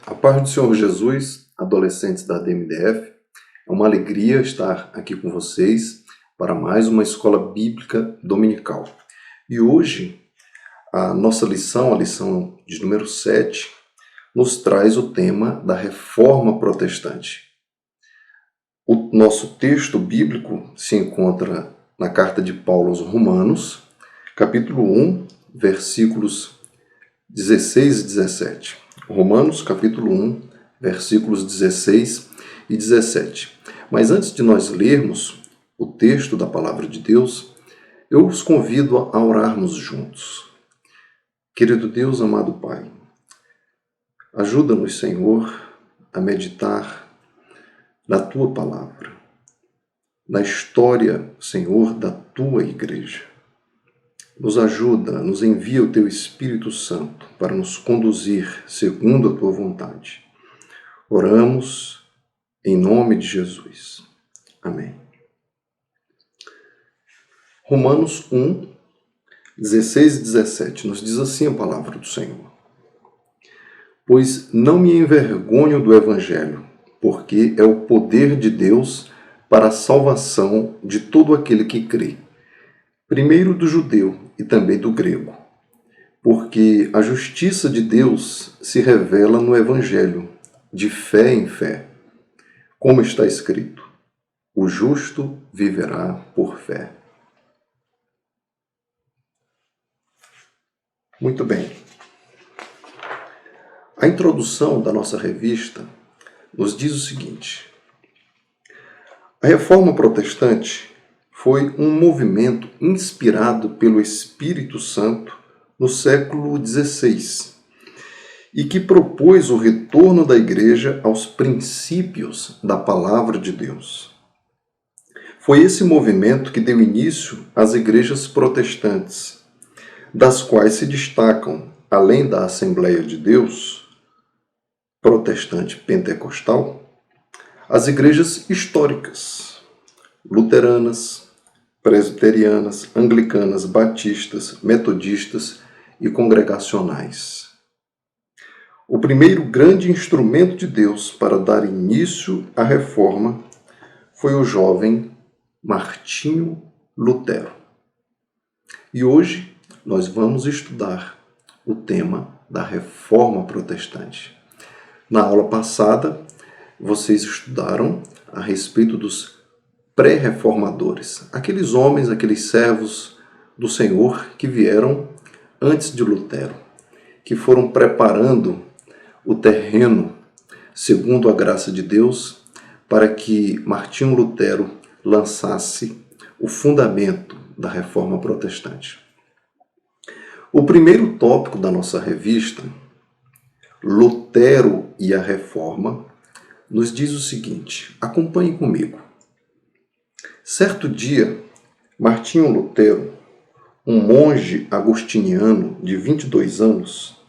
A paz do Senhor Jesus, adolescentes da DMDF, é uma alegria estar aqui com vocês para mais uma escola bíblica dominical. E hoje, a nossa lição, a lição de número 7, nos traz o tema da Reforma Protestante. O nosso texto bíblico se encontra na carta de Paulo aos Romanos, capítulo 1, versículos 16 e 17. Romanos, capítulo 1, versículos 16 e 17. Mas antes de nós lermos o texto da Palavra de Deus, eu os convido a orarmos juntos. Querido Deus, amado Pai, ajuda-nos, Senhor, a meditar na Tua Palavra, na história, Senhor, da Tua Igreja. Nos ajuda, nos envia o Teu Espírito Santo para nos conduzir segundo a Tua vontade. Oramos em nome de Jesus. Amém. Romanos 1, 16 e 17 nos diz assim a palavra do Senhor. Pois não me envergonho do Evangelho, porque é o poder de Deus para a salvação de todo aquele que crê, primeiro do judeu e também do grego, porque a justiça de Deus se revela no Evangelho, de fé em fé, como está escrito: o justo viverá por fé. Muito bem. A introdução da nossa revista nos diz o seguinte: a Reforma Protestante foi um movimento inspirado pelo Espírito Santo no século XVI e que propôs o retorno da Igreja aos princípios da Palavra de Deus. Foi esse movimento que deu início às igrejas protestantes, das quais se destacam, além da Assembleia de Deus, protestante pentecostal, as igrejas históricas, luteranas, presbiterianas, anglicanas, batistas, metodistas e congregacionais. O primeiro grande instrumento de Deus para dar início à reforma foi o jovem Martinho Lutero. E hoje nós vamos estudar o tema da Reforma Protestante. Na aula passada, vocês estudaram a respeito dos pré-reformadores, aqueles homens, aqueles servos do Senhor que vieram antes de Lutero, que foram preparando o terreno, segundo a graça de Deus, para que Martinho Lutero lançasse o fundamento da Reforma Protestante. O primeiro tópico da nossa revista, Lutero e a Reforma, nos diz o seguinte: acompanhe comigo. Certo dia, Martinho Lutero, um monge agostiniano de 22 anos,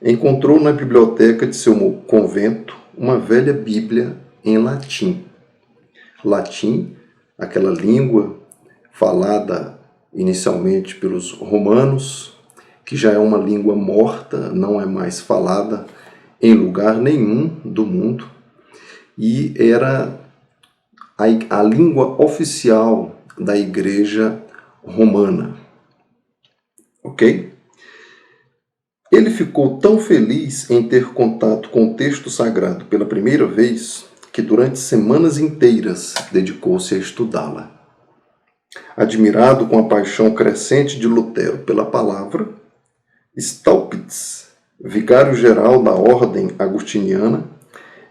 encontrou na biblioteca de seu convento uma velha Bíblia em latim. Latim, aquela língua falada inicialmente pelos romanos, que já é uma língua morta, não é mais falada em lugar nenhum do mundo, e era a língua oficial da Igreja Romana. Ok? Ele ficou tão feliz em ter contato com o texto sagrado pela primeira vez que durante semanas inteiras dedicou-se a estudá-la. Admirado com a paixão crescente de Lutero pela palavra, Staupitz, vigário-geral da ordem agostiniana,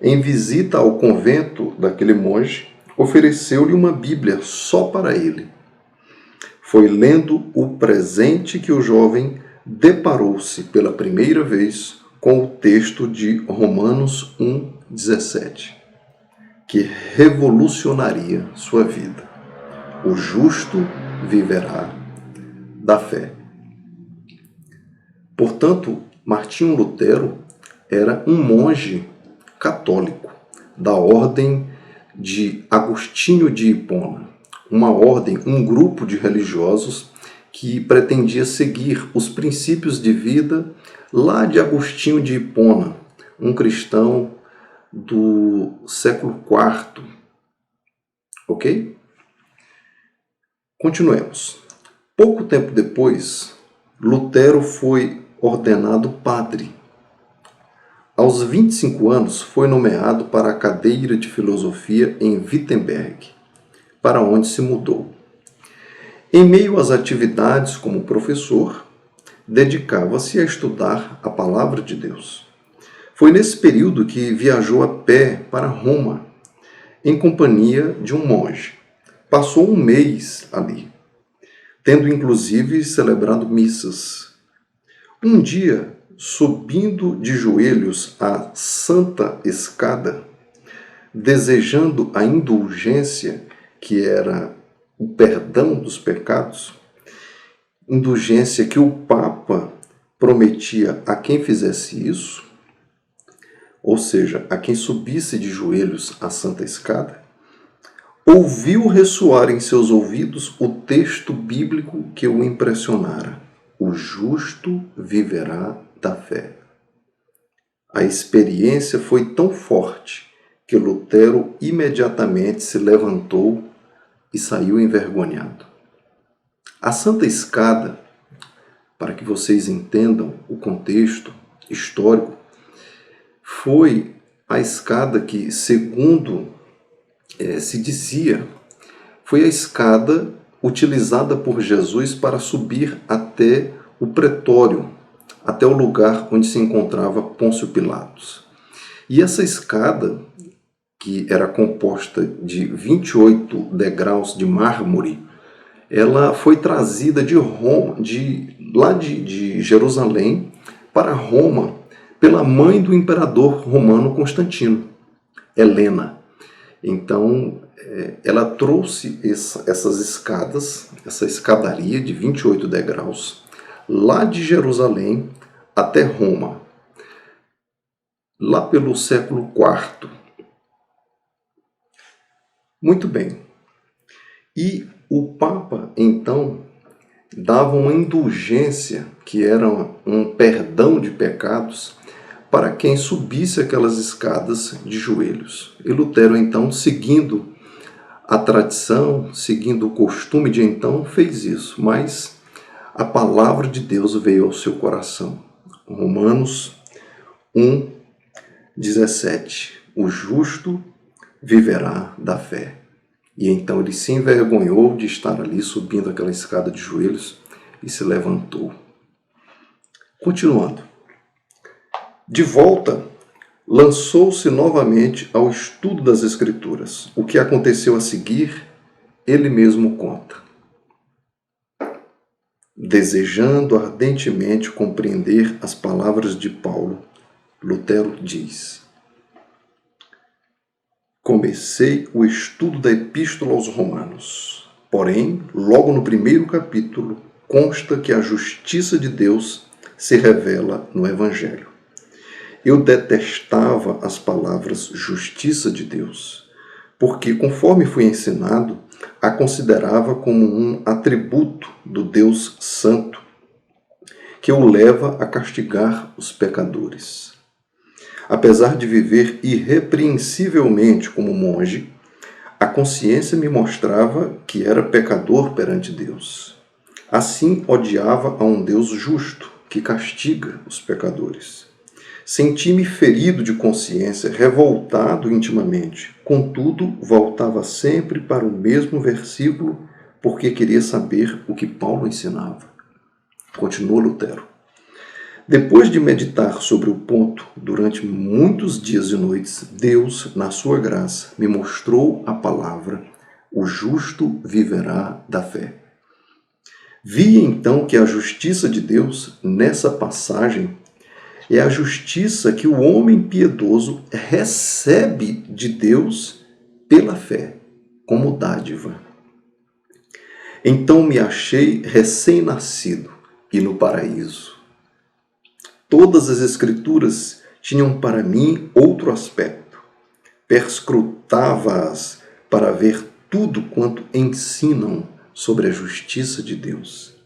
em visita ao convento daquele monge, ofereceu-lhe uma Bíblia só para ele. Foi lendo o presente que o jovem deparou-se pela primeira vez com o texto de Romanos 1,17, que revolucionaria sua vida. O justo viverá da fé. Portanto, Martinho Lutero era um monge católico da ordem de Agostinho de Hipona, uma ordem, um grupo de religiosos que pretendia seguir os princípios de vida lá de Agostinho de Hipona, um cristão do século IV, ok? Continuemos. Pouco tempo depois, Lutero foi ordenado padre. Aos 25 anos, foi nomeado para a cadeira de filosofia em Wittenberg, para onde se mudou. Em meio às atividades como professor, dedicava-se a estudar a palavra de Deus. Foi nesse período que viajou a pé para Roma, em companhia de um monge. Passou um mês ali, tendo inclusive celebrado missas. Um dia, subindo de joelhos a Santa Escada, desejando a indulgência, que era o perdão dos pecados, indulgência que o Papa prometia a quem fizesse isso, ou seja, a quem subisse de joelhos à Santa Escada, ouviu ressoar em seus ouvidos o texto bíblico que o impressionara: o justo viverá da fé. A experiência foi tão forte que Lutero imediatamente se levantou e saiu envergonhado. A Santa Escada, para que vocês entendam o contexto histórico, foi a escada que, segundo se dizia, foi a escada utilizada por Jesus para subir até o pretório, até o lugar onde se encontrava Pôncio Pilatos. E essa escada, que era composta de 28 degraus de mármore, ela foi trazida de Roma, lá de Jerusalém para Roma, pela mãe do imperador romano Constantino, Helena. Então, ela trouxe essas escadas, essa escadaria de 28 degraus, lá de Jerusalém até Roma, lá pelo século IV. Muito bem. E o Papa, então, dava uma indulgência, que era um perdão de pecados, para quem subisse aquelas escadas de joelhos. E Lutero, então, seguindo a tradição, seguindo o costume de então, fez isso. Mas a palavra de Deus veio ao seu coração. Romanos 1:17. O justo viverá da fé. E então ele se envergonhou de estar ali subindo aquela escada de joelhos e se levantou. Continuando. De volta, lançou-se novamente ao estudo das Escrituras. O que aconteceu a seguir, ele mesmo conta. Desejando ardentemente compreender as palavras de Paulo, Lutero diz: comecei o estudo da Epístola aos Romanos. Porém, logo no primeiro capítulo, consta que a justiça de Deus se revela no Evangelho. Eu detestava as palavras justiça de Deus, porque, conforme fui ensinado, a considerava como um atributo do Deus Santo, que o leva a castigar os pecadores. Apesar de viver irrepreensivelmente como monge, a consciência me mostrava que era pecador perante Deus. Assim, odiava a um Deus justo, que castiga os pecadores. Senti-me ferido de consciência, revoltado intimamente. Contudo, voltava sempre para o mesmo versículo, porque queria saber o que Paulo ensinava. Continua Lutero. Depois de meditar sobre o ponto durante muitos dias e noites, Deus, na sua graça, me mostrou a palavra: o justo viverá da fé. Vi então que a justiça de Deus, nessa passagem, é a justiça que o homem piedoso recebe de Deus pela fé, como dádiva. Então me achei recém-nascido e no paraíso. Todas as Escrituras tinham para mim outro aspecto. Perscrutava-as para ver tudo quanto ensinam sobre a justiça de Deus.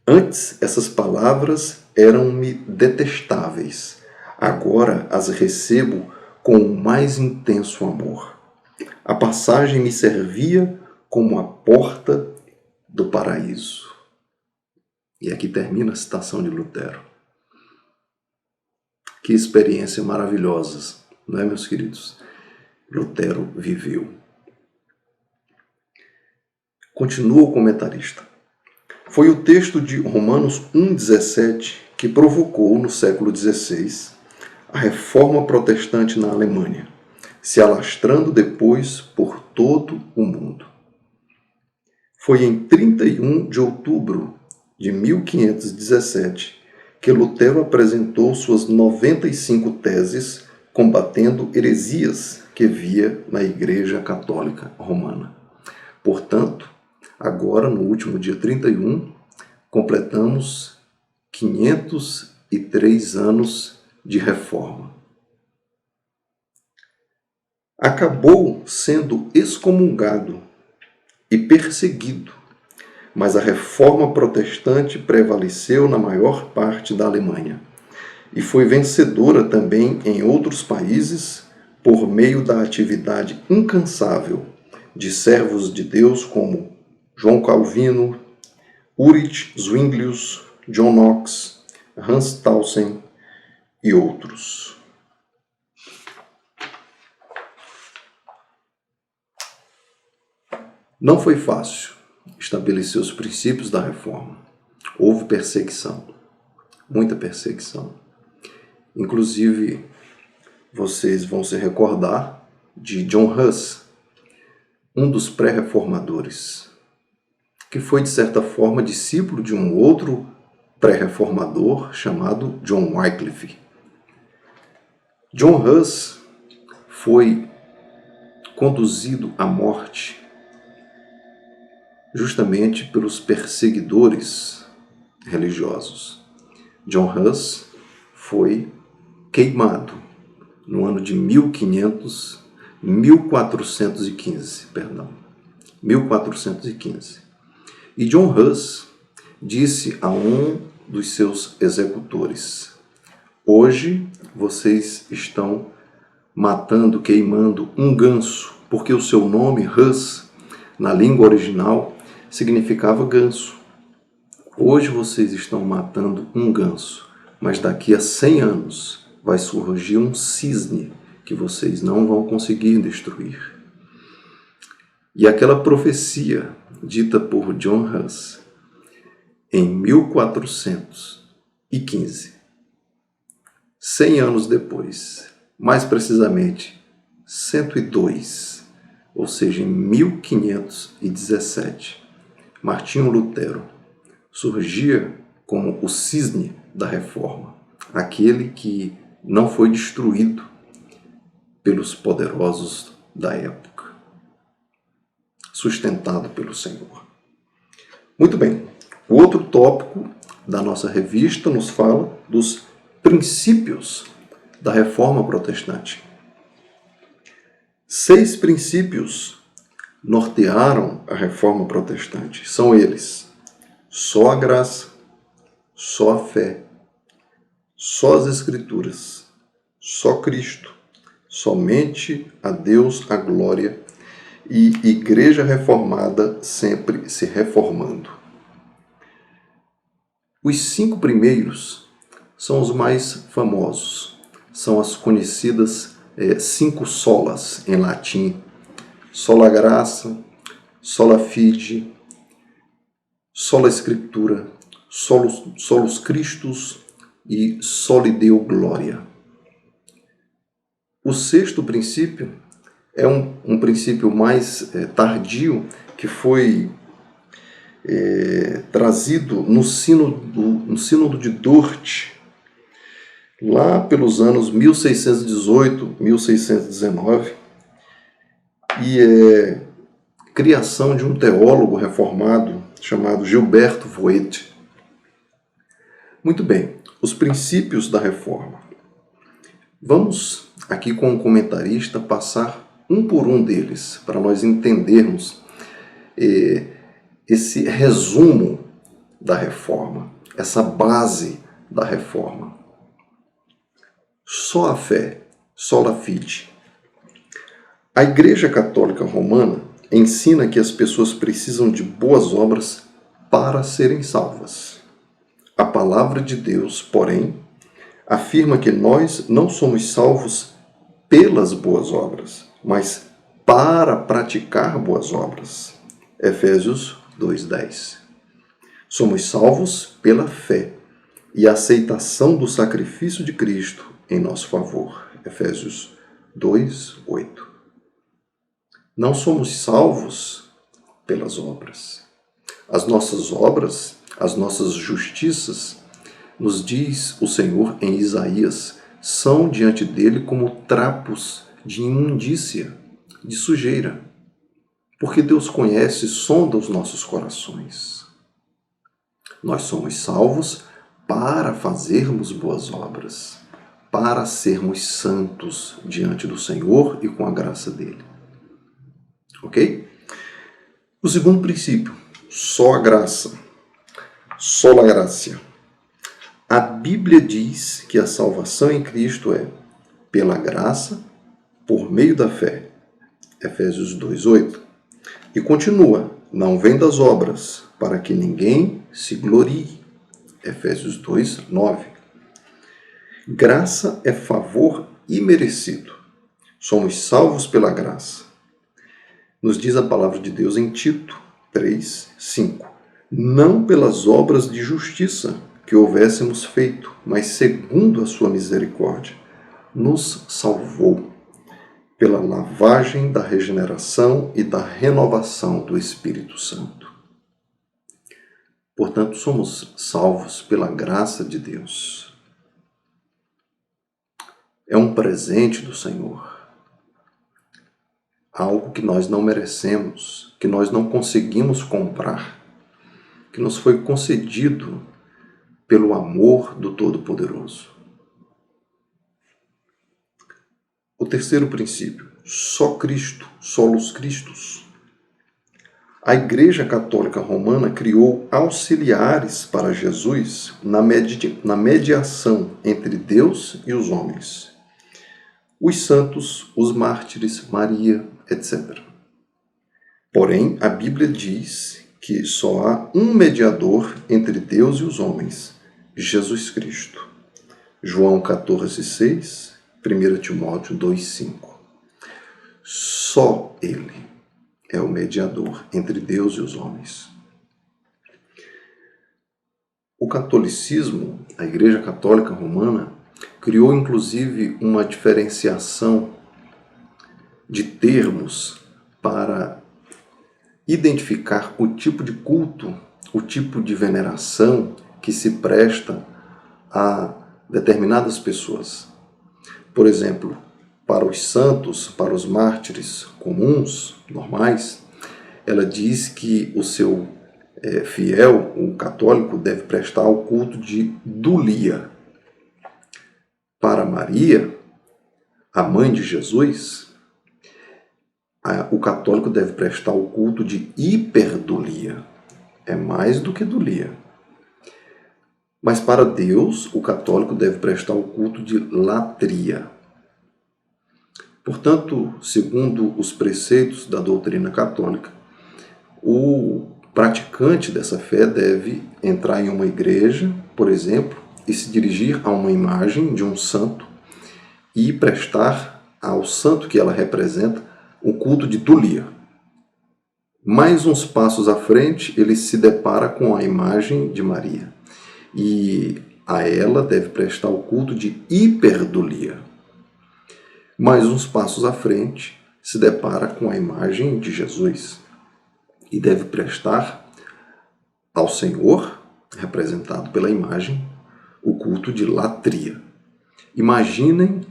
Antes, essas palavras eram-me detestáveis. Agora as recebo com o mais intenso amor. A passagem me servia como a porta do paraíso. E aqui termina a citação de Lutero. Que experiência maravilhosa, não é, meus queridos? Lutero viveu. Continua o comentarista. Foi o texto de Romanos 1,17 que provocou, no século XVI, a reforma protestante na Alemanha, se alastrando depois por todo o mundo. Foi em 31 de outubro de 1517 que Lutero apresentou suas 95 teses combatendo heresias que via na Igreja Católica Romana. Portanto, agora, no último dia 31, completamos 503 anos de reforma. Acabou sendo excomungado e perseguido, mas a reforma protestante prevaleceu na maior parte da Alemanha e foi vencedora também em outros países por meio da atividade incansável de servos de Deus como João Calvino, Ulrich Zwinglius, John Knox, Hans Tausen e outros. Não foi fácil estabelecer os princípios da reforma. Houve perseguição, muita perseguição. Inclusive, vocês vão se recordar de John Huss, um dos pré-reformadores, que foi, de certa forma, discípulo de um outro pré-reformador chamado John Wycliffe. John Huss foi conduzido à morte justamente pelos perseguidores religiosos. John Huss foi queimado no ano de 1415. E John Huss disse a um dos seus executores: hoje vocês estão matando, queimando um ganso, porque o seu nome, Huss, na língua original, significava ganso. Hoje vocês estão matando um ganso, mas daqui a 100 anos vai surgir um cisne que vocês não vão conseguir destruir. E aquela profecia dita por John Huss em 1415, 100 anos depois, mais precisamente 102, ou seja, em 1517, Martinho Lutero surgia como o cisne da reforma, aquele que não foi destruído pelos poderosos da época, sustentado pelo Senhor. Muito bem, o outro tópico da nossa revista nos fala dos princípios da reforma protestante. 6 princípios nortearam a reforma protestante. São eles: só a graça, só a fé, só as Escrituras, só Cristo, somente a Deus a glória e Igreja reformada sempre se reformando. Os 5 primeiros são os mais famosos, são as conhecidas 5 solas em latim: sola graça, sola fide, sola Escritura, solus Christus e soli Deo gloria. O 6º princípio é um princípio mais tardio, que foi trazido no Sínodo de Dort, lá pelos anos 1618, 1619, e é criação de um teólogo reformado chamado Gilberto Voet. Muito bem, os princípios da reforma. Vamos aqui com o comentarista passar um por um deles, para nós entendermos esse resumo da reforma, essa base da reforma. Só a fé, sola fide. A Igreja Católica Romana ensina que as pessoas precisam de boas obras para serem salvas. A palavra de Deus, porém, afirma que nós não somos salvos pelas boas obras, mas para praticar boas obras. Efésios 2:10. Somos salvos pela fé e a aceitação do sacrifício de Cristo em nosso favor. Efésios 2:8. Não somos salvos pelas obras. As nossas obras, as nossas justiças, nos diz o Senhor em Isaías, são diante dele como trapos de imundícia, de sujeira. Porque Deus conhece e sonda os nossos corações. Nós somos salvos para fazermos boas obras, para sermos santos diante do Senhor e com a graça dele. Ok? O segundo princípio, só a graça, sola gratia. A Bíblia diz que a salvação em Cristo é pela graça, por meio da fé. Efésios 2:8. E continua, não vem das obras, para que ninguém se glorie. Efésios 2:9. Graça é favor imerecido. Somos salvos pela graça. Nos diz a palavra de Deus em Tito 3:5. Não pelas obras de justiça que houvéssemos feito, mas segundo a sua misericórdia, nos salvou pela lavagem da regeneração e da renovação do Espírito Santo. Portanto, somos salvos pela graça de Deus. É um presente do Senhor. Algo que nós não merecemos, que nós não conseguimos comprar, que nos foi concedido pelo amor do Todo-Poderoso. O terceiro princípio, só Cristo, solos Christus. A Igreja Católica Romana criou auxiliares para Jesus na mediação entre Deus e os homens. Os santos, os mártires, Maria, etc. Porém, a Bíblia diz que só há um mediador entre Deus e os homens, Jesus Cristo. João 14:6, 1 Timóteo 2:5. Só Ele é o mediador entre Deus e os homens. O catolicismo, a Igreja Católica Romana, criou inclusive uma diferenciação de termos para identificar o tipo de culto, o tipo de veneração que se presta a determinadas pessoas. Por exemplo, para os santos, para os mártires comuns, normais, ela diz que o seu fiel, o católico, deve prestar o culto de dulia. Para Maria, a mãe de Jesus, o católico deve prestar o culto de hiperdulia. É mais do que dulia. Mas para Deus, o católico deve prestar o culto de latria. Portanto, segundo os preceitos da doutrina católica, o praticante dessa fé deve entrar em uma igreja, por exemplo, e se dirigir a uma imagem de um santo e prestar ao santo que ela representa o culto de dulia. Mais uns passos à frente, ele se depara com a imagem de Maria e a ela deve prestar o culto de hiperdulia. Mais uns passos à frente, se depara com a imagem de Jesus e deve prestar ao Senhor, representado pela imagem, o culto de latria. Imaginem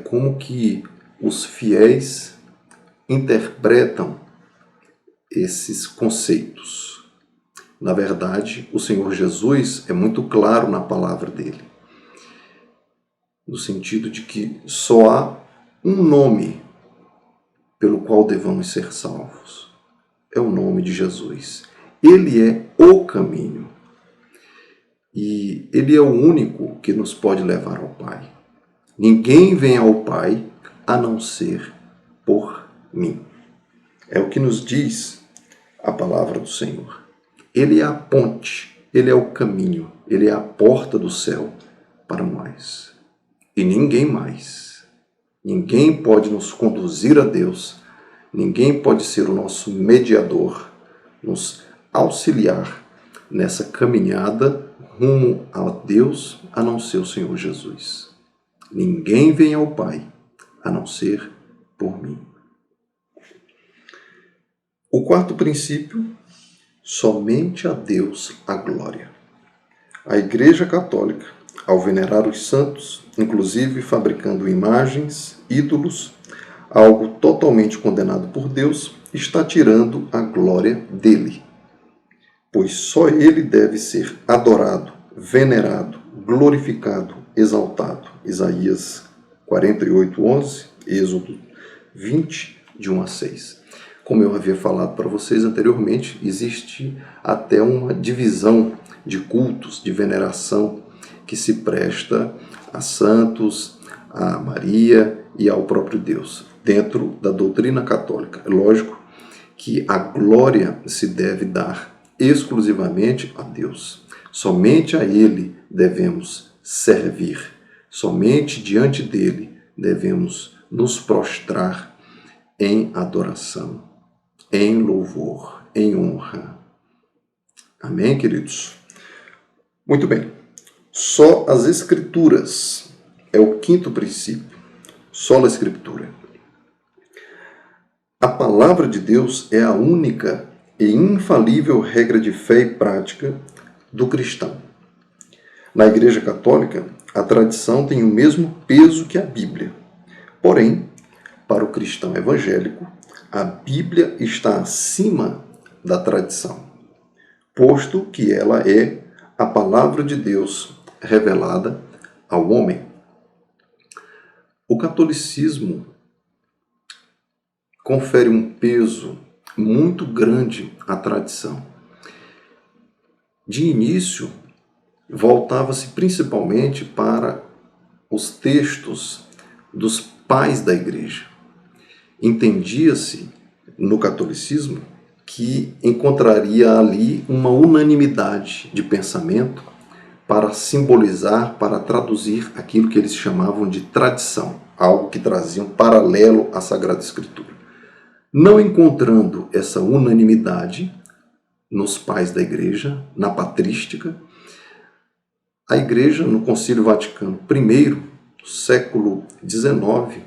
como que os fiéis interpretam esses conceitos. Na verdade, o Senhor Jesus é muito claro na palavra dele, no sentido de que só há um nome pelo qual devamos ser salvos. É o nome de Jesus. Ele é o caminho. E ele é o único que nos pode levar ao Pai. Ninguém vem ao Pai a não ser por mim. É o que nos diz a palavra do Senhor. Ele é a ponte, ele é o caminho, ele é a porta do céu para nós. E ninguém mais. Ninguém pode nos conduzir a Deus, ninguém pode ser o nosso mediador, nos auxiliar nessa caminhada rumo a Deus, a não ser o Senhor Jesus. Ninguém vem ao Pai a não ser por mim. O quarto princípio, somente a Deus a glória. A Igreja Católica, ao venerar os santos, inclusive fabricando imagens, ídolos, algo totalmente condenado por Deus, está tirando a glória dele. Pois só ele deve ser adorado, venerado, glorificado, exaltado. Isaías 48:11, Êxodo 20, de 1 a 6. Como eu havia falado para vocês anteriormente, existe até uma divisão de cultos, de veneração, que se presta a santos, a Maria e ao próprio Deus, dentro da doutrina católica. É lógico que a glória se deve dar exclusivamente a Deus. Somente a Ele devemos servir. Somente diante dele devemos nos prostrar em adoração, em louvor, em honra. Amém, queridos? Muito bem. Só as Escrituras é o quinto princípio. Só a Escritura. A palavra de Deus é a única e infalível regra de fé e prática do cristão. Na Igreja Católica, a tradição tem o mesmo peso que a Bíblia. Porém, para o cristão evangélico, a Bíblia está acima da tradição, posto que ela é a palavra de Deus revelada ao homem. O catolicismo confere um peso muito grande à tradição. De início, voltava-se principalmente para os textos dos pais da igreja. Entendia-se no catolicismo que encontraria ali uma unanimidade de pensamento para simbolizar, para traduzir aquilo que eles chamavam de tradição, algo que trazia um paralelo à Sagrada Escritura. Não encontrando essa unanimidade nos pais da igreja, na patrística, a igreja, no Concílio Vaticano I, do século XIX,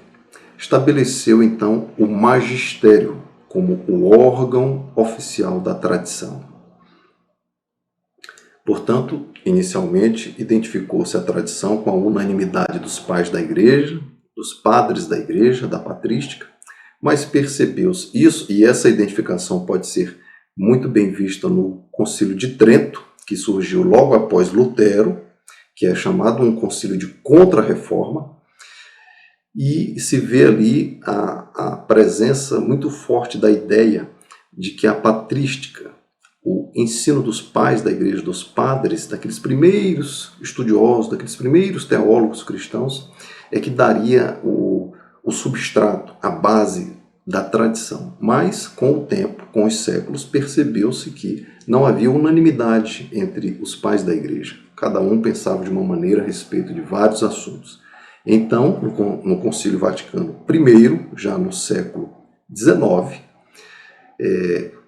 estabeleceu então o magistério como o órgão oficial da tradição. Portanto, inicialmente, identificou-se a tradição com a unanimidade dos pais da igreja, dos padres da igreja, da patrística, mas percebeu-se isso, e essa identificação pode ser muito bem vista no Concílio de Trento, que surgiu logo após Lutero, que é chamado um concílio de contra-reforma, e se vê ali a presença muito forte da ideia de que a patrística, o ensino dos pais da igreja, dos padres, daqueles primeiros estudiosos, daqueles primeiros teólogos cristãos, é que daria o substrato, a base da tradição. Mas, com o tempo, com os séculos, percebeu-se que não havia unanimidade entre os pais da igreja. Cada um pensava de uma maneira a respeito de vários assuntos. Então, no Concílio Vaticano I, já no século XIX,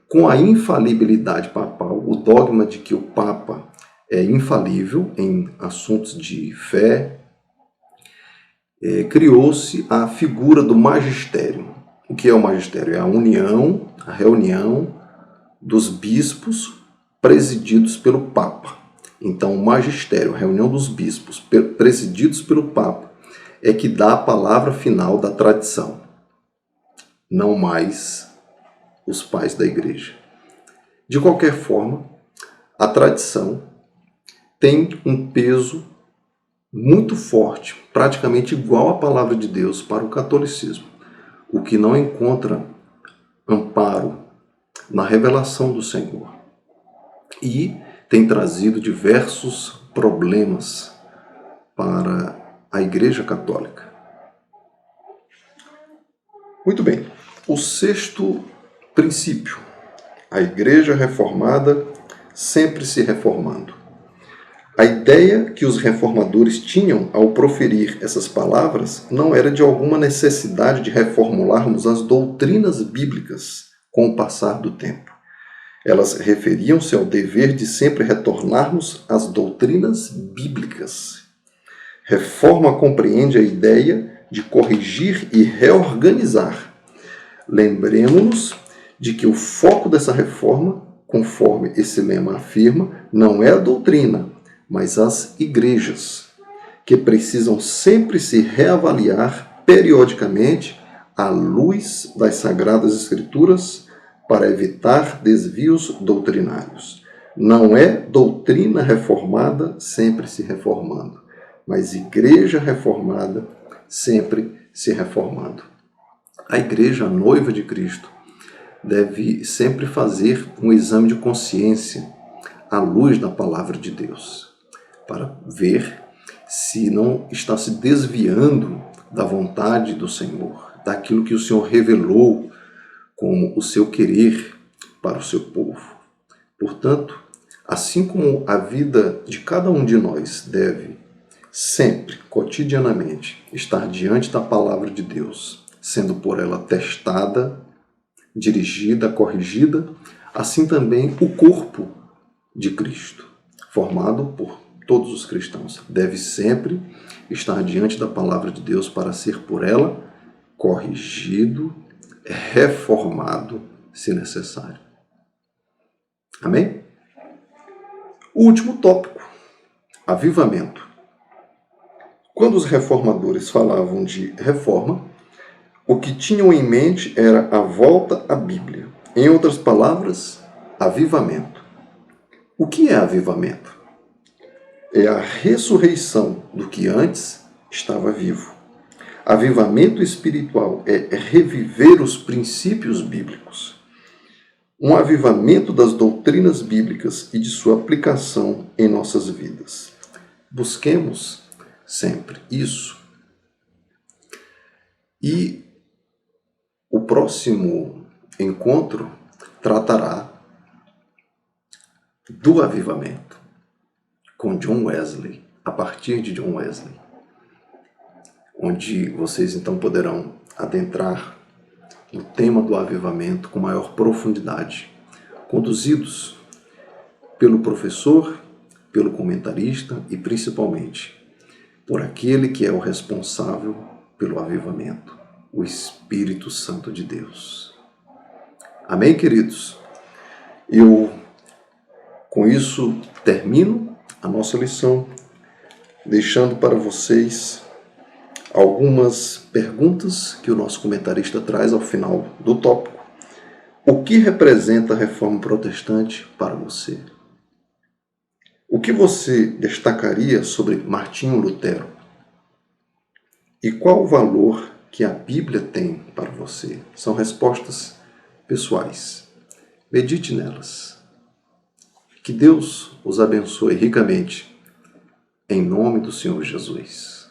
com a infalibilidade papal, o dogma de que o Papa é infalível em assuntos de fé, criou-se a figura do magistério. O que é o magistério? É a união, a reunião dos bispos presididos pelo Papa. Então, o magistério, a reunião dos bispos presididos pelo Papa, é que dá a palavra final da tradição, não mais os pais da igreja. De qualquer forma, a tradição tem um peso muito forte, praticamente igual à palavra de Deus para o catolicismo, o que não encontra amparo na revelação do Senhor. E tem trazido diversos problemas para a Igreja Católica. Muito bem. O sexto princípio. A Igreja Reformada sempre se reformando. A ideia que os reformadores tinham ao proferir essas palavras não era de alguma necessidade de reformularmos as doutrinas bíblicas com o passar do tempo. Elas referiam-se ao dever de sempre retornarmos às doutrinas bíblicas. Reforma compreende a ideia de corrigir e reorganizar. Lembremos-nos de que o foco dessa reforma, conforme esse lema afirma, não é a doutrina, mas as igrejas, que precisam sempre se reavaliar periodicamente à luz das Sagradas Escrituras para evitar desvios doutrinários. Não é doutrina reformada sempre se reformando, mas igreja reformada sempre se reformando. A igreja, a noiva de Cristo, deve sempre fazer um exame de consciência à luz da palavra de Deus, para ver se não está se desviando da vontade do Senhor, daquilo que o Senhor revelou como o seu querer para o seu povo. Portanto, assim como a vida de cada um de nós deve sempre, cotidianamente, estar diante da palavra de Deus, sendo por ela testada, dirigida, corrigida, assim também o corpo de Cristo, formado por todos os cristãos, deve sempre estar diante da palavra de Deus para ser por ela corrigido, reformado, se necessário. Amém? O último tópico, avivamento. Quando os reformadores falavam de reforma, o que tinham em mente era a volta à Bíblia. Em outras palavras, avivamento. O que é avivamento? É a ressurreição do que antes estava vivo. Avivamento espiritual é reviver os princípios bíblicos. Um avivamento das doutrinas bíblicas e de sua aplicação em nossas vidas. Busquemos sempre isso. E o próximo encontro tratará do avivamento com John Wesley, a partir de John Wesley, onde vocês então poderão adentrar no tema do avivamento com maior profundidade, conduzidos pelo professor, pelo comentarista e principalmente por aquele que é o responsável pelo avivamento, o Espírito Santo de Deus. Amém, queridos? Eu, com isso, termino a nossa lição, deixando para vocês algumas perguntas que o nosso comentarista traz ao final do tópico. O que representa a reforma protestante para você? O que você destacaria sobre Martinho Lutero? E qual o valor que a Bíblia tem para você? São respostas pessoais. Medite nelas. Que Deus os abençoe ricamente, em nome do Senhor Jesus.